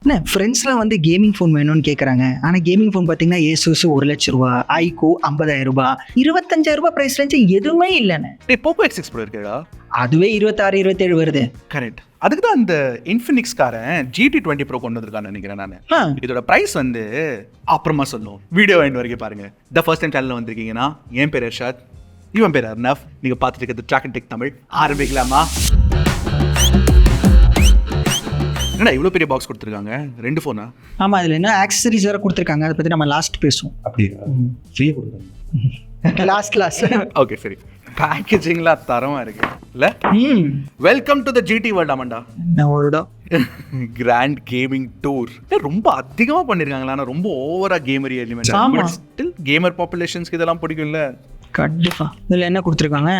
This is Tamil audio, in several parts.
என்ன ஃப்ரெண்ட்ஸ்லாம் வந்து கேமிங் ஃபோன் வேணும்னு கேட்குறாங்க. ஆனால் கேமிங் ஃபோன் பார்த்தீங்கன்னா ஏசூஸ் 1,00,000 ரூபா, ஐகோ 50,000 ரூபா, 25,000 ரூபா ப்ரைஸ் ரேஞ்சு எதுவுமே இல்லைண்ணே. போக்கோ X6 Pro இருக்குடா, அதுவே 26, 27 வருது. கரெக்ட். அதுக்கு தான் அந்த இன்ஃபினிக்ஸ் காரன் GT20 Pro கொண்டு வந்திருக்கான்னு நினைக்கிறேன் நான். இதோட பிரைஸ் வந்து அப்புறமா சொல்லுவோம், வீடியோ வாங்கிட்டு வரைக்கும் பாருங்க. த ஃபர்ஸ்ட் டைம் சேனலில் வந்திருக்கீங்கன்னா என் பேர் இர்ஷாத், இவன் பேர் அர்னவ், நீங்க பார்த்துட்டு இருக்கிறது ட்ராக்கன் டெக் தமிழ். ஆரம்பிக்கலாமா? என்னடா இவ்வளோ பெரிய பாக்ஸ் கொடுத்துருக்காங்க, 2 ஃபோனா? ஆமாம், அதில் என்ன ஆக்சசரிஸ் வேறு கொடுத்துருக்காங்க, அதை பற்றி நம்ம லாஸ்ட் பேசுவோம். அப்படியா? ஃப்ரீயாக கொடுக்குறாங்க லாஸ்ட். ஓகே சரி. பேக்கேஜிங்லாம் தரமாக இருக்கு இல்ல? Welcome to the GT world. ஆமாண்டா, கிராண்ட் கேமிங் டூர் ரொம்ப அதிகமாக பண்ணியிருக்காங்களா? ஆனால் ரொம்ப ஓவரா கேமர் எலிமெண்ட், ஸ்டில் கேமர் பாப்புலேஷன்ஸ்க்கு இதெல்லாம் பிடிக்கும்ல. கண்டிப்பா. இதுல என்ன கொடுத்துருக்காங்க?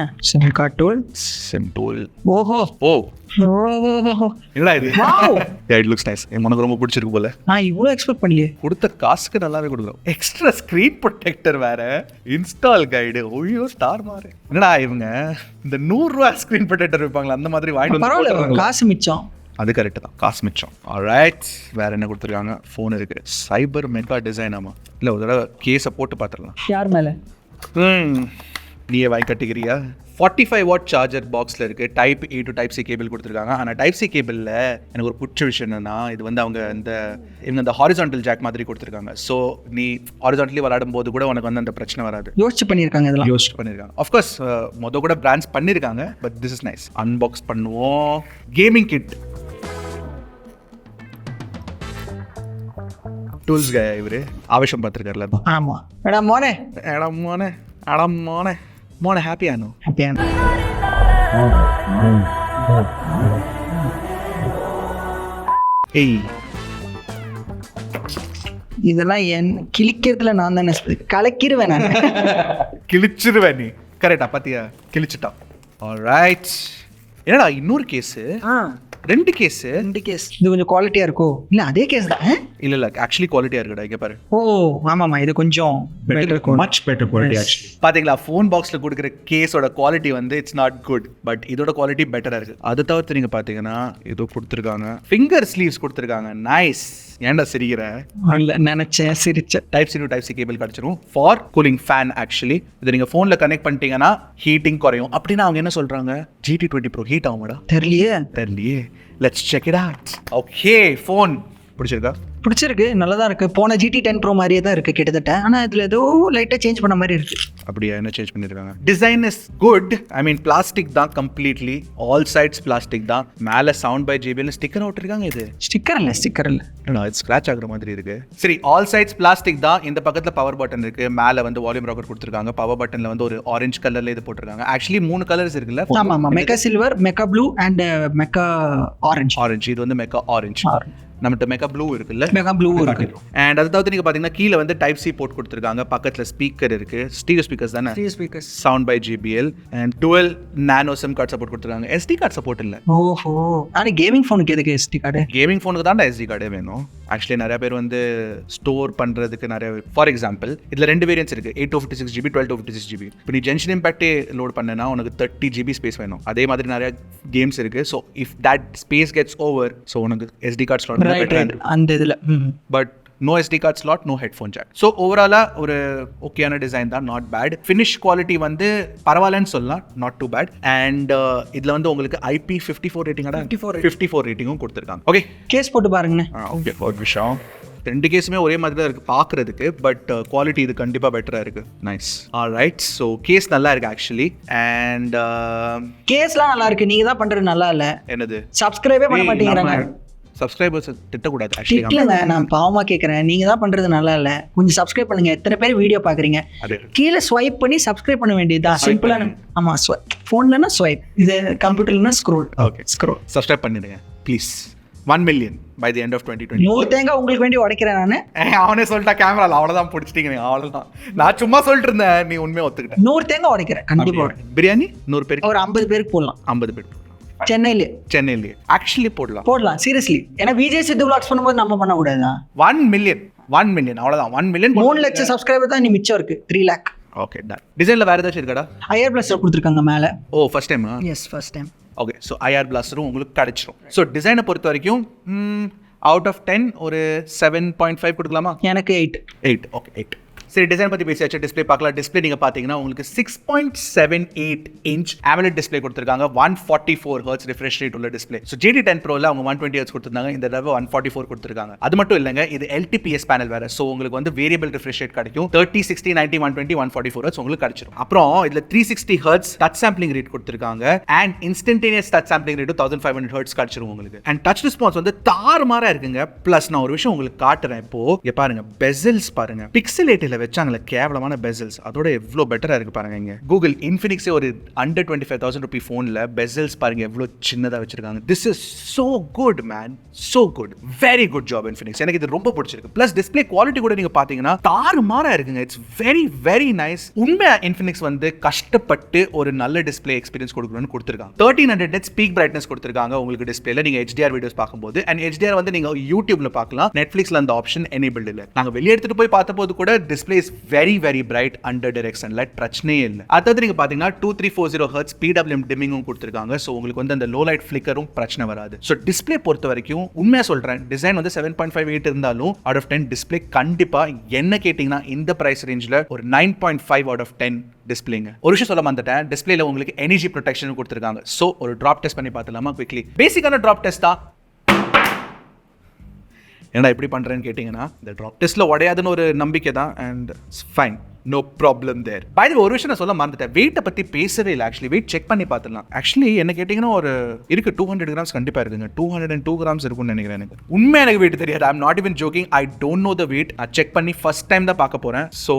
SIM tool. ஓஹோ ஓ என்னடா இது? It looks nice. எனக்கு ரொம்ப பிடிச்சிருக்கு போல. நான் இவ்வளோ எக்ஸ்பெக்ட் பண்ணலையே. கொடுத்த காசுக்கு நல்லாவே கொடுக்குறோம். எக்ஸ்ட்ரா ஸ்க்ரீன் ப்ரொடெக்டர் வேற, இன்ஸ்டால் கைடு. ஓய்யோ ஸ்டார் மாறு. என்னடா இவங்க இந்த 100 ரூபா ஸ்க்ரீன் ப்ரொடெக்டர் வைப்பாங்களா, அந்த மாதிரி வாங்கிட்டு பரவாயில்ல, காசு மிச்சம். அது கரெக்ட் தான், காசு மிச்சம். ஆல்ரைட், வேற என்ன கொடுத்துருக்காங்க? ஃபோன் இருக்கு, சைபர் மெகா டிசைன். ஆமா இல்லை, ஒரு தடவை கேஸை போட்டு பார்த்துடலாம். யார் மேலே? நீயே வாங்கி கட்டிக்கிறியா? 45 வாட் சார்ஜர் பாக்ஸில் இருக்குது. Type A to type C cable கொடுத்துருக்காங்க. ஆனால் டைப் C கேபிளில் எனக்கு ஒரு பிடிச்ச விஷயம் என்னன்னா, இது வந்து அவங்க இந்த ஹாரிசான்டல் ஜாக் மாதிரி கொடுத்துருக்காங்க. ஸோ நீ ஹாரிசான்டலி விளையாடும் போது கூட உனக்கு வந்து அந்த பிரச்சனை வராது. யோசிச்சு பண்ணியிருக்காங்க, இதெல்லாம் யோசிச்சு பண்ணியிருக்காங்க. ஆஃப்கோர்ஸ் கூட பிராண்ட்ஸ் பண்ணியிருக்காங்க, but this is nice. Unbox பண்ணுவோம். கேமிங் கிட் டூல்ஸ் கே இவரு ஆவேஷம் பார்த்துருக்காருல. ஆமாம். எடா மோனே ஹாப்பியானோ. ஏய், இதெல்லாம் என் கிழிக்கிறதுல நான் தானே கலக்கிடுவேன். நான் கிழிச்சிருவேன். நீ கரெக்டா பாத்தியா? கிழிச்சிட்டான். ஆல்ரைட். என்னடா இன்னொரு கேஸு? 2 கேஸ். இது கொஞ்சம் குவாலிட்டியா இருக்கோ? இல்ல அதே கேஸ் தான். இல்ல ஆக்சுவலி குவாலிட்டியா இருக்குடா, இங்க பாரு. ஓ ஆமாமா, இது கொஞ்சம் மச் பெட்டர் குவாலிட்டி ஆக்சுவலி. பாத்தீங்களா, ஃபோன் பாக்ஸ்ல கொடுக்குற கேஸோட குவாலிட்டி வந்து இட்ஸ் நாட் குட், பட் இதோட குவாலிட்டி பெட்டரா இருக்கு. அதை தவிர்த்து நீங்க பாத்தீங்கன்னா ஏதோ கொடுத்துருக்காங்க, ஃபிங்கர் ஸ்லீவ்ஸ் கொடுத்துருக்காங்க. நைஸ். ஏன்டா சிரிக்கிற? நினைச்சேன், சிரிச்சேன். Type C to type C cable கிடைச்சிரும் ஃபார் கூலிங் ஃபேன். ஆக்சுவலி இதை நீங்க போன்ல கனெக்ட் பண்ணிட்டீங்கன்னா ஹீட்டிங் குறையும். அப்படின்னா அவங்க என்ன சொல்றாங்க? GT20 Pro ஹீட் ஆகுமாடா? தெரியலையே. Let's check it out. Okay, phone பிடிச்சிருக்கு, நல்லதா இருக்கு. போன GT10 Pro மாதிரியே தான் இருக்கு கிட்டத்தட்ட. ஆனா இதுல ஏதோ லைட்டா சேஞ்ச் பண்ண மாதிரி இருக்கு. அப்படியே என்ன சேஞ்ச் பண்ணிருக்காங்க? Design is good. I mean plastic தான் கம்ப்ளீட்லி, ஆல் சைட்ஸ் பிளாஸ்டிக் தான். மேல சவுண்ட் பை JBL ஸ்டிக்கர் ஒட்டிருக்காங்க. இது ஸ்டிக்கர் இல்ல, இது ஸ்கிராட்ச் ஆகுற மாதிரி இருக்கு. சரி, ஆல் சைட்ஸ் பிளாஸ்டிக் தான். இந்த பக்கத்துல பவர் பட்டன் இருக்கு, மேல வந்து வால்யூம் ராக்கர் கொடுத்திருக்காங்க. பவர் பட்டன்ல வந்து ஒரு ஆரஞ்சு கலர்ல இது போட்டிருக்காங்க. ஆக்சுவலி 3 கலர்ஸ் இருக்குல்ல? ஆமா, mega silver, mega blue and mega orange. இது வந்து மெகா ஆரஞ்சு. நம்மகிட்ட மெகா ப்ளூ இருக்குல்ல? மெகா ப்ளூ இருக்கு. அண்ட் அதை தவிர்த்து நீங்க பாத்தீங்கன்னா கீழே வந்து டைப் C போர்ட் கொடுத்துருக்காங்க. பக்கத்துல ஸ்பீக்கர் இருக்கு, ஸ்டீரியோ ஸ்பீக்கர்ஸ் தானே? Sound by JBL and 12 nano SIM card support கொடுத்துருக்காங்க. SD கார்டு சப்போர்ட் இல்ல. ஓஹோ, ஆனா கேமிங் ஃபோனுக்கு எதுக்கு SD கார்டு? கேமிங் ஃபோனுக்கு தான் SD கார்டே வேணும். ஆக்சுவலி நிறைய பேர் வந்து ஸ்டோர் பண்றதுக்கு நிறைய, ஃபார் எக்ஸாம்பிள் இதுல 2 வேரியன்ட்ஸ் இருக்கு, 856GB 1256GB. இப்போ நீ ஜென்ஷன் இம்பாக்டே லோட் பண்ணனா உனக்கு 30GB ஸ்பேஸ் வேணும். அதே மாதிரி நிறைய கேம்ஸ் இருக்கு. So if that space gets over, so உனக்கு SD கார்டு ஸ்லாட் அந்த இதுல. But no SD card slot, no headphone jack. So overall ஒரு ஓகேயான டிசைன் தான், நாட் பேட். ஃபினிஷ் குவாலிட்டி வந்து பரவாயில்லன்னு சொல்லலாம், நாட் டூ பேட். அண்ட் இதுல வந்து உங்களுக்கு IP54 ரேட்டிங்கோட 54 ரேட்டிங்கும் கொடுத்துருக்காங்க. ஓகே, கேஸ் போட்டு பாருங்க. ஓகே, ஒரு விஷயம், 2 கேஸுமே ஒரே மாதிரி தான் இருக்கு பார்க்கறதுக்கு, பட் குவாலிட்டி இது கண்டிப்பா பெட்டரா இருக்கு. நைஸ். ஆல்ரைட், ஸோ கேஸ் நல்லா இருக்கு ஆக்சுவலி. அண்ட் கேஸ்லாம் நல்லா இருக்கு, நீங்க தான் பண்றது நல்லா இல்ல. என்னது? சப்ஸ்கிரைபே பண்ண மாட்டேங்கிறாங்க. சப்ஸ்கிரைபர்ஸ் திட்டக்கூடாது ஆக்சுவலி. நான் பாவமா கேட்குறேன், நீங்க தான் பண்றது நல்லா இல்ல, கொஞ்சம் சப்ஸ்கிரைப் பண்ணுங்க. எத்தனை பேர் வீடியோ பாக்குறீங்க? கீழே ஸ்வைப் பண்ணி சப்ஸ்கிரைப் பண்ண வேண்டியதா? சிம்பிளா. ஆமா, போன்லனா ஸ்வைப், இது கம்ப்யூட்டர்லனா ஸ்க்ரோல். Okay, scroll. சப்ஸ்கிரைப் பண்ணிடுங்க please. 1 million by the end of 2020. 100 தேங்காய் உங்களுக்கு வேண்டி உடைக்கிறேன் நானு. அவனே சொல்லிட்டா கேமரால, அவ்வளவுதான் பிடிச்சிட்டீங்க நீங்க, அவ்வளவுதான். நான் சும்மா சொல்லிட்டு இருந்தேன், நீ உண்மையா ஒத்துக்கிட்ட. 100 தேங்காய் உடைக்கிறேன் கண்டிப்பா. பிரியாணி 100 பேருக்கு, ஒரு 50 பேருக்கு போடலாம். 50 பேருக்கு சென்னையிலே ஆக்சுவலி போடலாம் சீரியஸ்லி. ஏன்னா விஜய் சித்து vlogs பண்ணும்போது நம்ம பண்ண கூடாதா? 1 million அவ்வளவுதான். 1 million 3 லட்சம் சப்ஸ்கிரைபர் தான் நீ மிச்சம் இருக்கு. 3 lakh. Okay, ton. டிசைன்ல வேற ஏதாச்சும் இருக்காடா? IR பிளாஸ்டர் கொடுத்திருக்காங்க மேல. Oh, first time? Yes, first time. Okay, so IR பிளாஸ்டரும் உங்களுக்கு கிடைச்சிரும். ஸோ டிசைனை பொறுத்த வரைக்கும் அவுட் ஆஃப் 10 ஒரு 7.5 கொடுக்கலாமா? எனக்கு 8. 8 ஓகே 8. சரி, டிசைன் பற்றி பேசியாச்சு. டிஸ்பிளே பார்க்கலாம். டிஸ்பிளே நீங்கள் பார்த்தீங்கன்னா உங்களுக்கு 6.78 இன்ச் AMOLED டிஸ்பிளே கொடுத்துருக்காங்க. 144 ஹெர்ட்ஸ் ரிஃப்ரெஷ் ரேட் உள்ள டிஸ்பிளே. ஸோ GT10 ப்ரோவில் அவங்க 120 ஹெர்ட்ஸ் கொடுத்துருந்தாங்க, இந்த தடவை 144 கொடுத்துருக்காங்க. அது மட்டும் இல்லைங்க, இது LTPS பேனல் வேறு. ஸோ உங்களுக்கு வந்து வேரியபிள் ரிஃப்ரெஷ் ரேட் கிடைக்கும். 30, 60, 90, 120, 144 ஹெர்ட்ஸ் உங்களுக்கு கிடைச்சிடும். அப்புறம் இதில் 360 ஹெர்ட்ஸ் டச் சாம்பிளிங் ரேட் கொடுத்துருக்காங்க. And instantaneous touch sampling rate 1500 hertz கிடைச்சிரும் உங்களுக்கு. அண்ட் டச் ரெஸ்பான்ஸ் வந்து தாறுமாறா இருக்குங்க. ப்ளஸ் நான் ஒரு விஷயம் உங்களுக்கு காட்டுறேன். இப்போ இங்கே பாருங்க, பெசல்ஸ் பாருங்க, பிக்சலேட்டில் வச்சாங்களே கேவலமான பெசல்ஸ், அதோட எவ்வளோ பெட்டரா இருக்கு பாருங்க. இங்க கூகுள் இன்ஃபினிக்ஸே ஒரு அண்டர் 25,000 ரூபி ஃபோனில் பெசல்ஸ் பாருங்க எவ்வளோ சின்னதாக வச்சிருக்காங்க. This is so good man, so good, very good job Infinix. எனக்கு இது ரொம்ப பிடிச்சிருக்கு. பிளஸ் டிஸ்பிளே குவாலிட்டி கூட நீங்க பாத்தீங்கன்னா தாறுமாறா இருக்குங்க. It's very very nice. உண்மையா இன்ஃபினிக்ஸ் வந்து கஷ்டப்பட்டு ஒரு நல்ல டிஸ்பிளே எக்ஸ்பீரியன்ஸ் கொடுக்கணும்னு கொடுத்துருக்காங்க. 1300 நெட் ஸ்பீக் பிரைட்னஸ் கொடுத்துருக்காங்க உங்களுக்கு டிஸ்பிளேல. நீங்க HDR வீடியோஸ் பார்க்கும்போது, அண்ட் HDR வந்து நீங்க யூடியூப்ல பார்க்கலாம். நெட்ஃபிளிக்ஸ்ல அந்த ஆப்ஷன் எனேபிள்ட் இல்லை. நாங்க வெளியே எடுத்துட்டு போய் பார்த்தபோது கூட display is very very bright under டைரக்ஷன்ல, பிரச்சனையே இல்லை. அதாவது நீங்க பாத்தீங்கன்னா 2340 ஹெர்ட்ஸ் PWM டிம்மிங்கும் கொடுத்துருக்காங்க. ஸோ உங்களுக்கு வந்து அந்த லோ லைட் ஃபிளிக்கரும் பிரச்சனை வராது. ஸோ டிஸ்பிளே பொறுத்த வரைக்கும் உண்மையா சொல்றேன், டிசைன் வந்து 7.58 இருந்தாலும் அவுட் ஆஃப் 10 டிஸ்பிளே கண்டிப்பா என்ன கேட்டீங்கன்னா இந்த பிரைஸ் ரேஞ்சில் ஒரு 9.5 அவுட் ஆஃப் 10 டிஸ்பிளேங்க. ஒரு விஷயம் சொல்ல வந்துட்டேன், டிஸ்பிளேல உங்களுக்கு எனர்ஜி ப்ரொடெக்ஷன் கொடுத்துருக்காங்க. ஸோ ஒரு டிராப் டெஸ்ட் பண்ணி பார்த்துலாமா குவிக்லி? பேசிக்கான டிராப் டெஸ்ட் தான். ஏன்னா எப்படி பண்றேன்னு கேட்டீங்கன்னா, இந்த டிராப் டெஸ்ட்ல உடையாதுன்னு ஒரு நம்பிக்கை தான். And fine, no problem there. By the way, ஒரு விஷயம் நான் சொல்ல மறந்துட்டேன், வெயிட்டை பற்றி பேசவே இல்லை. ஆக்சுவலி வெயிட் செக் பண்ணி பார்த்துலாம். ஆக்சுவலி என்ன கேட்டிங்கன்னா ஒரு இருக்கு 200 கிராம்ஸ் கண்டிப்பாக இருக்குங்க. 202 கிராம்ஸ் இருக்கும்னு நினைக்கிறேன். எனக்கு உண்மையாக எனக்கு வெயிட் தெரியாது. I am not even joking. I don't know the weight. நான் செக் பண்ணி ஃபர்ஸ்ட் டைம் தான் பார்க்க போகிறேன். So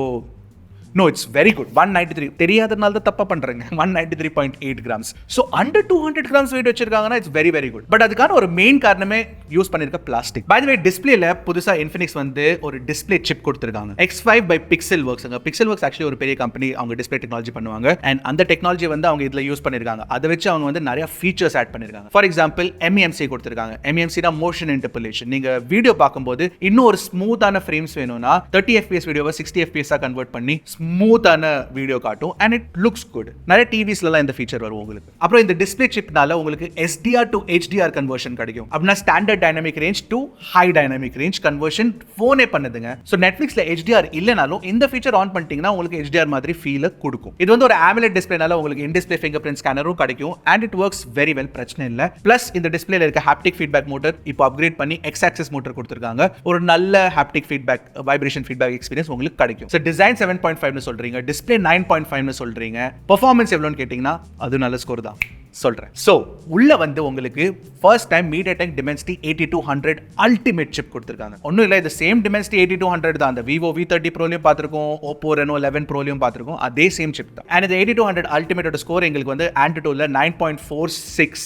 no, it's very good. 193 தெரியாதனால தான் தப்பா பண்றேங்க. 193.8 grams. So under 200 grams weight வச்சிருக்காங்கன்னா it's very very good. But அதுக்கான ஒரு மெயின் காரணமே யூஸ் பண்ணிருக்க பிளாஸ்டிக். பை தி வே, டிஸ்பிளேல புதுசா இன்ஃபினிக்ஸ் வந்து ஒரு டிஸ்பிளே சிப் கொடுத்துருக்காங்க. X5 by Pixel Works. Pixel Works actually ஒரு பெரிய கம்பெனி, அவங்க டிஸ்பிளே டெக்னாலஜி பண்ணுவாங்க. அண்ட் அந்த டெக்னாலஜி வந்து அவங்க இதுல யூஸ் பண்ணிருக்காங்க. அதை வச்சு அவங்க வந்து நிறைய ஃபீச்சர்ஸ் ஆட் பண்ணிருக்காங்க. ஃபார் எக்ஸாம்பிள் MEMC கொடுத்துருக்காங்க. MEMC தான் மோஷன் இன்டர்போலேஷன். நீங்க வீடியோ பார்க்கும்போது இன்னும் ஒரு ஸ்மூத்தான ஃப்ரேம்ஸ் வேணும்னா 30 FPS வீடியோவை 60 FPS கன்வெர்ட் பண்ணி ஸ்மூத்தான வீடியோ காட்டும். And it looks good. நிறைய டிவிஸ்லாம் இந்த ஃபீச்சர் வரும் உங்களுக்கு. அப்புறம் இந்த டிஸ்பிளே சிப்னால உங்களுக்கு SDR to HDR கன்வர்ஷன் கிடைக்கும். அப்படின்னா standard dynamic range to high dynamic range conversion போனே பண்ணுதுங்க. ஸோ நெட்ஃபிளிக்ஸ்ல HDR இல்லைனாலும் இந்த ஃபீச்சர் ஆன் பண்ணிட்டீங்கன்னா உங்களுக்கு HDR மாதிரி ஃபீல் கொடுக்கும். இது வந்து ஒரு AMOLED டிஸ்பிளேனால உங்களுக்கு இன் டிஸ்பிளே ஃபிங்கர் பிரிண்ட் ஸ்கேனரும் கிடைக்கும். And it works very well, பிரச்சனை இல்லை. பிளஸ் இந்த டிஸ்பிளேல இருக்க ஹாப்டிக் ஃபீட்பேக் மோட்டர் இப்போ அப்கிரேட் பண்ணி X-axis மோட்டர் கொடுத்துருக்காங்க. ஒரு நல்ல haptic feedback, vibration feedback experience உங்களுக்கு கிடைக்கும். ஸோ டிசைன் 7.5 சொல்றீங்க, டிஸ்பிளே 9.5 சொல்றீங்க, பெர்ஃபார்மன்ஸ் எவ்வளோன்னு கேட்டிங்கன்னா அது நல்ல ஸ்கோர் தான் சொல்றேன். ஸோ உள்ள வந்து உங்களுக்கு first time MediaTek Dimensity 8200 ultimate chip கொடுத்துருக்காங்க. ஒன்றும் இல்லை, இது சேம் Dimensity 8200 தான். அந்த Vivo V30 ப்ரோலையும் பார்த்துருக்கோம், Oppo Reno 11 ப்ரோலையும் பார்த்துருக்கோம், அதே சேம் சிப் தான். அண்ட் இந்த 8200 அல்டிமேட்டோட ஸ்கோர் எங்களுக்கு வந்து Antutuல 9.46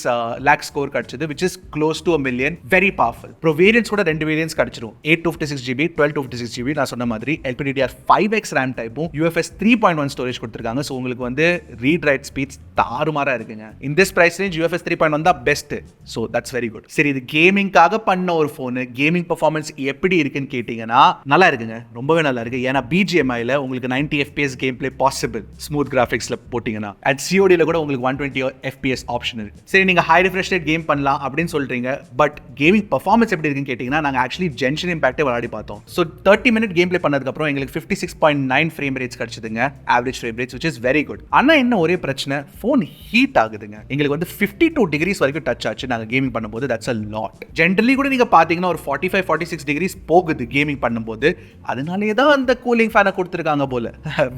லேக் ஸ்கோர் கிடைச்சது, which is close to a million. Very powerful. Bro variance கூட 2 வேரியன்ஸ் கிடைச்சிரும். 856GB, 1256GB. நான் சொன்ன மாதிரி LPDDR5X ரேம் டைப்பும் UFS 3.1 ஸ்டோரேஜ் கொடுத்துருக்காங்க. ஸோ உங்களுக்கு வந்து ரீட் ரைட் ஸ்பீட்ஸ் தாறுமாறா இருக்குங்க. In this price range UFS 3.1 தான் best. So that's very good. சரி, இது கேமிங்காக பண்ண ஒரு ஃபோனு, கேமிங் பர்ஃபார்மன்ஸ் எப்படி இருக்குன்னு கேட்டிங்கன்னா நல்லா இருக்குங்க, ரொம்பவே நல்லா இருக்கு. ஏன்னா BGMIல உங்களுக்கு 90 FPS game play possible, smooth கிராஃபிக்ஸ்ல போட்டிங்கன்னா. அட் CODல கூட உங்களுக்கு 120 FPS ஆப்ஷன் இருக்கு. சரி, நீங்க ஹை ரிஃப்ரெஷ் ரேட் கேம் பண்ணலாம் அப்படின்னு சொல்றீங்க. பட் கேமிங் பர்ஃபார்மன்ஸ் எப்படி இருக்குன்னு கேட்டிங்கன்னா, நாங்கள் ஆக்சுவலி ஜென்ஷன் இம்பாக்டே விளையாடி பார்த்தோம். ஸோ 30 மினிட் கேம் பிளே பண்ணதுக்கப்புறம் எங்களுக்கு 56.9 ஃப்ரேம் ரேட்ஸ் கிடைச்சதுங்க, average frame rates, which is very good. ஆனால் என்ன ஒரே பிரச்சனை, ஃபோன் ஹீட் ஆகுதுங்க. எங்களுக்கு வந்து 52 டிகிரிஸ் வரைக்கும் டச் ஆச்சு நாங்கள் கேமிங் பண்ணும்போது. That's a lot. ஜென்ரலி கூட நீங்க பாத்தீங்கன்னா ஒரு 45-46 டிகிரிஸ் போகுது கேமிங் பண்ணும்போது. அதனாலேயே தான் அந்த கூலிங் ஃபேனை கொடுத்துருக்காங்க போல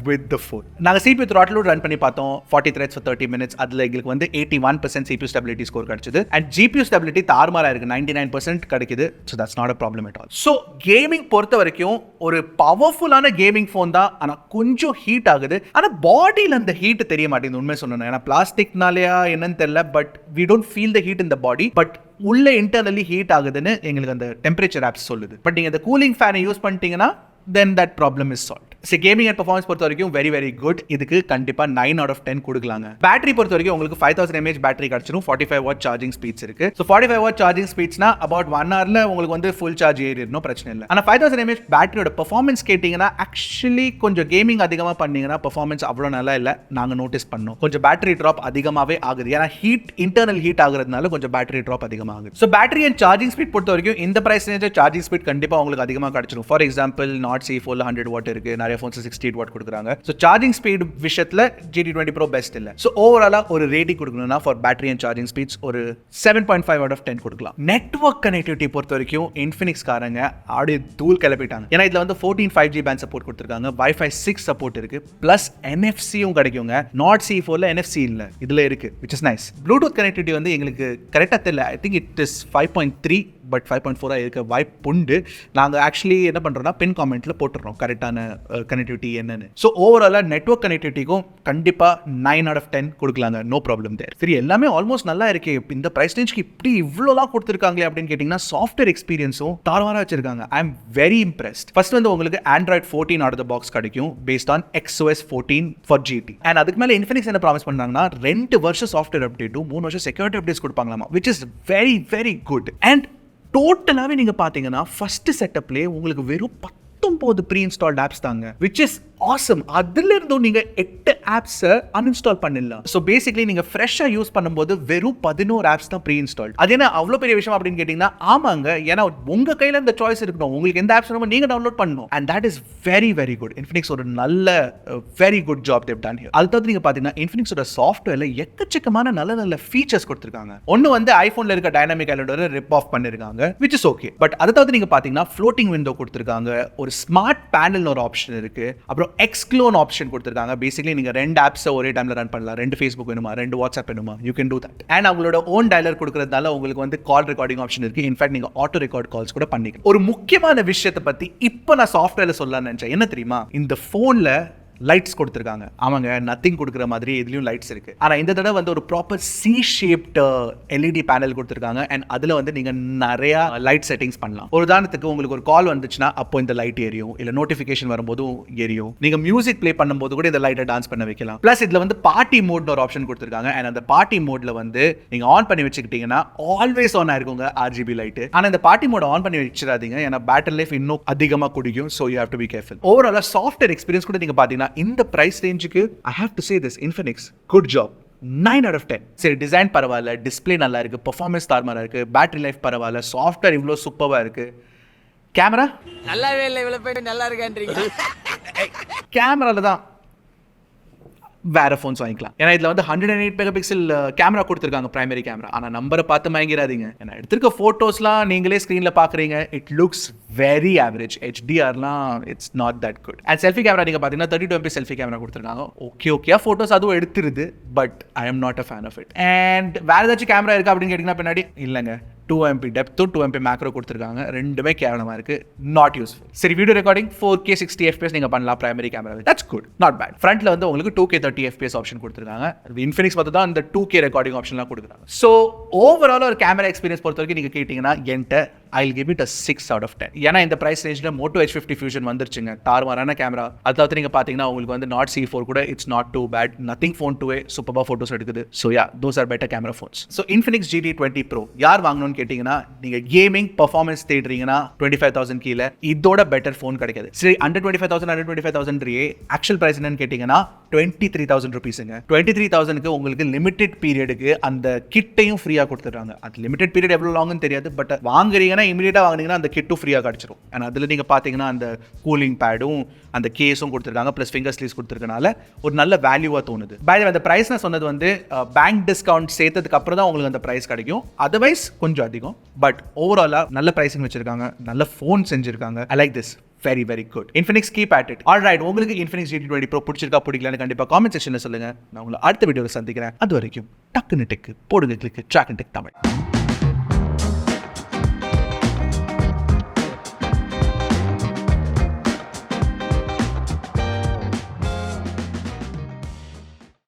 வித் த ஃபோன். நாங்கள் CPU throttle ரன் பண்ணி பார்த்தோம், 40 threads for 30 minutes. அதில் எங்களுக்கு வந்து 81% CPU stability ஸ்கோர் கிடைச்சது. அண்ட் GPU stability தாறுமாறா இருக்கு, 99% கிடைக்குது. So that's not a problem at all. So gaming பொறுத்த வரைக்கும் ஒரு பவர்ஃபுல்லான கேமிங் ஃபோன் தான். ஆனால் கொஞ்சம் ஹீட் ஆகுது. ஆனால் பாடியில் அந்த ஹீட் தெரிய மாட்டேங்குது உண்மை சொல்லணும். ஏன்னா பிளாஸ்டிக்னாலேயா என்னன்னு தெரியல, but we don't feel the heat in the body. But உள்ள இன்டர்னலி ஹீட் ஆகுதுன்னு எங்களுக்கு அந்த டெம்பரேச்சர் ஆப்ஸ் சொல்லுது. பட் நீங்க இந்த கூலிங் ஃபேனை யூஸ் பண்ணிட்டீங்கன்னா then that problem is solved. சரி, கேமிங் அண்ட் பர்ஃபார்மன்ஸ் பொறுத்த வரைக்கும் வெரி வெரி குட். இதுக்கு கண்டிப்பாக 9 out of 10 கொடுக்கலாங்க. பேட்டரி பொறுத்த வரைக்கும் உங்களுக்கு 5000 mAh பேட்டரி கிடச்சிடும். 45 watt சார்ஜிங் ஸ்பீட்ஸ் இருக்கு. ஸோ 45 watt சார்ஜிங் ஸ்பீட்ஸ்னா அபவுட் 1 hourல உங்களுக்கு வந்து ஃபுல் சார்ஜ் ஏறிடணும், பிரச்சனை இல்லை. ஆனால் 5000 mAh பேட்டரியோட பர்ஃபார்மன்ஸ் கேட்டிங்கன்னா ஆக்சுவலி கொஞ்சம் கேமிங் அதிகமாக பண்ணீங்கன்னா பர்ஃபார்மன்ஸ் அவ்வளோ நல்லா இல்லை. நாங்கள் நோட்டீஸ் பண்ணோம், கொஞ்சம் பேட்டரி ட்ராப் அதிகமாகவே ஆகுது. ஏன்னா இன்டர்னல் ஹீட் ஆகுறதுனால கொஞ்சம் பேட்டரி ட்ராப் அதிகமாகுது. So battery and charging speed பொறுத்த வரைக்கும் இந்த பிரைஸ் ரேஞ்சில் சார்ஜிங் ஸ்பீட் கண்டிப்பாக உங்களுக்கு அதிகமாக கிடச்சிடும். For example not C4 100 watt இருக்கு, நிறைய ஃபோன்ஸ் 68 watt கொடுக்குறாங்க. ஸோ சார்ஜிங் ஸ்பீட் விஷயத்தில் GT20 Pro பெஸ்ட் இல்லை. ஸோ ஓவராலாக ஒரு ரேட்டிங் கொடுக்கணும்னா for battery and charging speeds ஒரு 7.5 out of 10 கொடுக்கலாம். நெட்வொர்க் கனெக்டிவிட்டி பொறுத்த வரைக்கும் இன்ஃபினிக்ஸ் காரங்க அப்படியே தூள் கிளப்பிட்டாங்க. ஏன்னா இதில் வந்து 14 5G பேண்ட் சப்போர்ட் கொடுத்துருக்காங்க, Wi-Fi 6 சப்போர்ட் இருக்கு, பிளஸ் NFC-யும் கிடைக்குங்க. நாட் C4ல NFC இல்லை, இதில் இருக்கு, which is nice. Bluetooth connectivity வந்து எங்களுக்கு கரெக்டாக தெரியல. I think it is 5.3 but 5.4 இருக்க வாய்ப்பு உண்டு. நாங்கள் ஆக்சுவலி என்ன பண்ணுறோம்னா பின் காமெண்ட்டில் போட்டுடுறோம் கரெக்டான கனெக்டிவிட்டி என்னன்னு. ஸோ ஓவராலாக நெட்வொர்க் கனெக்டிவிட்டிக்கும் கண்டிப்பாக 9 out of 10 கொடுக்கலாங்க, நோ ப்ராப்ளம் தேர். சரி, எல்லாமே ஆல்மோஸ்ட் நல்லா இருக்கு. இந்த ப்ரைஸ் ரேஞ்சுக்கு இப்படி இவ்வளோலாம் கொடுத்துருக்காங்களே அப்படின்னு கேட்டிங்கன்னா சாஃப்ட்வேர் எக்ஸ்பீரியன்ஸும் தாரவாராக வச்சிருக்காங்க. I am very impressed. First வந்து உங்களுக்கு Android 14 out of the box கிடைக்கும் based on XOS 14 for GT. And அதுக்கு மேலே Infinix என்ன ப்ராமிஸ் பண்ணாங்கன்னா 2 வருஷம் சாஃப்ட்வேர் அப்டேட்டும் 3 வருஷம் செக்யூரிட்டி அப்டேட்ஸ் கொடுப்பாங்களாமா, which is very very good. And டோட்டலாகவே நீங்கள் பார்த்தீங்கன்னா ஃபர்ஸ்ட் செட்டப்லேயே உங்களுக்கு வெறும் 19 ப்ரீ இன்ஸ்டால்ட் ஆப்ஸ் தாங்க, விச் இஸ் ஆசம். அதுல இருந்தும் நீங்க 8 ஆப்ஸை அன்இன்ஸ்டால் பண்ணிடலாம். ஸோ பேசிக்லி நீங்க ஃப்ரெஷ்ஷாக யூஸ் பண்ணும்போது வெறும் 11 ஆப்ஸ் தான் ப்ரீ இன்ஸ்டால். அது என்ன அவ்வளோ பெரிய விஷயம் அப்படின்னு கேட்டிங்கன்னா ஆமாங்க, ஏன்னா உங்க கையில் இந்த சாய்ஸ் இருக்கணும், உங்களுக்கு எந்த ஆப்ஸ் வேணுமோ நீங்க டவுன்லோட் பண்ணணும். And that is very very good. Infinix ஒரு நல்ல very good job they've done here. அது தவிர நீங்க பார்த்தீங்கன்னா இன்ஃபினிக்ஸோட சாஃப்ட்வேர்ல எக்கச்சக்கமான நல்ல நல்ல ஃபீச்சர்ஸ் கொடுத்துருக்காங்க. ஒன்று வந்து ஐஃபோன்ல இருக்க டைனாமிக் ஐலண்டோட ரிப் ஆஃப் பண்ணிருக்காங்க, விச் இஸ் ஓகே. பட் அதை தவிர நீங்க பார்த்தீங்கன்னா ஃப்ளோட்டிங் விண்டோ கொடுத்துருக்காங்க, ஒரு ஸ்மார்ட் பேனல் ஒரு ஆப்ஷன் இருக்கு, அப்புறம் எக்ஸ்க்ளோன் ஆப்ஷன் கொடுத்துருக்காங்க. பேசிக்கலி நீங்க 2 ஆப்ஸை ஒரே டைம்ல ரன் பண்ணலாம். 2 Facebook வேணுமா, 2 வாட்ஸ்அப் வேணுமா, you can do that. And அவங்களோட ஓன் டயலர் கொடுக்கறதுனால உங்களுக்கு வந்து கால் ரெக்கார்டிங் ஆப்ஷன் இருக்கு. இன்ஃபேக்ட் நீங்க ஆட்டோ ரெக்கார்ட் கால்ஸ் கூட பண்ணிக்கலாம். ஒரு முக்கியமான விஷயத்தை பத்தி இப்போ நான் சாஃப்ட்வேர்ல சொல்லலாம்னு நினைச்சேன். என்ன தெரியுமா, இந்த போன்ல லைட்ஸ் கொடுத்துருக்காங்க. ஆமாங்க, நத்திங் கொடுக்குற மாதிரி இதுலயும் லைட்ஸ் இருக்கு. ஆனால் இந்த தடவை வந்து ஒரு ப்ராப்பர் C-shaped LED பேனல் கொடுத்துருக்காங்க. அண்ட் அதில் வந்து நீங்க நிறைய லைட் செட்டிங்ஸ் பண்ணலாம். ஒரு உதாரணத்துக்கு உங்களுக்கு ஒரு கால் வந்துச்சுன்னா அப்போ இந்த லைட் எரியும், இல்லை நோட்டிஃபிகேஷன் வரும்போதும் எரியும். நீங்க மியூசிக் ப்ளே பண்ணும்போது கூட இந்த லைட்டை டான்ஸ் பண்ண வைக்கலாம். பிளஸ் இதுல வந்து பார்ட்டி மோட்னு ஒரு ஆப்ஷன் கொடுத்துருக்காங்க. அண்ட் அந்த பார்ட்டி மோட்ல வந்து நீங்க ஆன் பண்ணி வச்சுக்கிட்டீங்கன்னா ஆல்வேஸ் ஆன் ஆயிருக்குங்க RGB லைட். ஆனால் இந்த பார்ட்டி மோட் ஆன் பண்ணி வச்சிடாதீங்க, ஏன்னா பேட்டரி லைஃப் இன்னும் அதிகமாக குடிக்கும். So you have to be careful. ஓவராலா சாஃப்ட்வேர் எக்ஸ்பீரியன்ஸ் கூட நீங்க பாத்தீங்கன்னா இந்த பிரைஸ் ரேஞ்சுக்கு I have to say this, Infinix good job. 9 out of 10. சரி, டிசைன் பரவாயில்ல, டிஸ்பிளே நல்லா இருக்கு, பெர்ஃபார்மன்ஸ் தார்மாரா இருக்கு, பேட்டரி லைஃப் பரவாயில்ல, சாஃப்ட்வேர் இவ்வளோ சூப்பராக இருக்கு. கேமரா நல்லாவே இல்லை, இவ்வளோ போயிட்டு நல்லா இருக்கான்றீங்க. கேமரால தான் வேற ஃபோன்ஸ் வாங்கிக்கலாம். ஏன்னா இதில் வந்து 108 மெகாபிக்சல் கேமரா கொடுத்துருக்காங்க, பிரைமரி கேமரா. ஆனால் நம்பரை பார்த்து மயங்கிறாதீங்க. ஏன்னா எடுத்திருக்க ஃபோட்டோஸ்லாம் நீங்களே ஸ்க்ரீனில் பார்க்குறீங்க, இட் லுக்ஸ் வெரி ஆவரேஜ். HDRலாம் it's not that good. And selfie camera நீங்கள் பார்த்தீங்கன்னா 32 MP செல்ஃபி கேமரா கொடுத்துருக்காங்க. ஓகே ஃபோட்டோஸ் அதுவும் எடுத்துருது, but I M not a fan of it. And வேற ஏதாச்சும் கேமரா இருக்கா அப்படின்னு கேட்டிங்கன்னா பின்னாடி இல்லைங்க, 2 MP டெப்த்தும் 2 MP மேக்ரோ கொடுத்துருக்காங்க. ரெண்டுமே கேவலமா இருக்கு, நாட் யூஸ்ஃபுல். சரி, வீடியோ ரெக்கார்டிங் 4K 60 FPS நீங்க பண்ணலாம் primary camera, that's good, not bad. ஃப்ரண்ட்ல வந்து உங்களுக்கு 2K 30 FPS ஆப்ஷன் கொடுத்துருக்காங்க. இன்ஃபினிக்ஸ் பார்த்து தான் இந்த 2K ரெக்கார்டிங் ஆப்ஷன்லாம் கொடுக்குறாங்க. ஸோ ஓவரால் ஒரு கேமரா எக்ஸ்பீரியன்ஸ் பொறுத்த வரைக்கும் நீங்க கேட்டீங்கன்னா என்கிட்ட I'll give it a 6 out of 10. ஏன்னா இந்த பிரைஸ் ரேஞ்சில் Moto H50 Fusion வந்துருச்சுங்க, தாறுமாறான கேமரா. அதாவது நீங்கள் பார்த்தீங்கன்னா உங்களுக்கு வந்து நாட் C4 கூட it's not too bad. Nothing phone 2A சூப்பராக ஃபோட்டோஸ் எடுக்குது. So ya, those are better camera phones. So Infinix GT20 Pro யார் வாங்கணும்னு கேட்டிங்கன்னா, நீங்கள் கேமிங் பர்ஃபார்மன்ஸ் தேடுறீங்கன்னா 25,000 கீழே இதோட பெட்டர் ஃபோன் கிடைக்காது. சரி, under 25,000 ஆக்சுவல் பிரைஸ் என்னன்னு கேட்டிங்கன்னா 23,000 rupeesங்க. 23,000க்கு உங்களுக்கு லிமிடெட் பீரியடுக்கு அந்த கிட்டையும் ஃப்ரீயாக கொடுத்துட்றாங்க. அது லிமிடெட் பீரியட் எவ்வளோ லாங்குன்னு தெரியாது, பட் வாங்குறீங்கன்னா இமீடியட்டாக வாங்கினீங்கன்னா அந்த கிட்டும் ஃப்ரீயாக கிடச்சிரும். அண்ட் அதில் நீங்கள் பார்த்தீங்கன்னா அந்த கூலிங் பேடும் அந்த கேஸும் கொடுத்துருக்காங்க, ப்ளஸ் ஃபிங்கர் ஸ்லீவ்ஸ் கொடுத்துருக்கனால ஒரு நல்ல வேல்யூவாக தோணுது. பை தி வே, அந்த ப்ரைஸ் நான் சொன்னது வந்து பேங்க் டிஸ்கவுண்ட் சேர்த்ததுக்கு அப்புறம் தான் உங்களுக்கு அந்த ப்ரைஸ் கிடைக்கும். அதர்வைஸ் கொஞ்சம் அதிகம், பட் ஓவராலாக நல்ல ப்ரைஸிங் வச்சிருக்காங்க, நல்ல ஃபோன் செஞ்சிருக்காங்க. I like this. Very very good. Infinix, keep at it. Alright, உங்களுக்கு Infinix GT20 Pro பிடிச்சிருக்கா பிடிக்கலன்னு கண்டிப்பாக காமெண்ட் செக்ஷனில் சொல்லுங்கள். நான் உங்களை அடுத்த வீடியோவில் சந்திக்கிறேன். அது வரைக்கும் டக்குன்னு டெக்கு போடுங்க, கிளிக் Trakin Tech தமிழ்.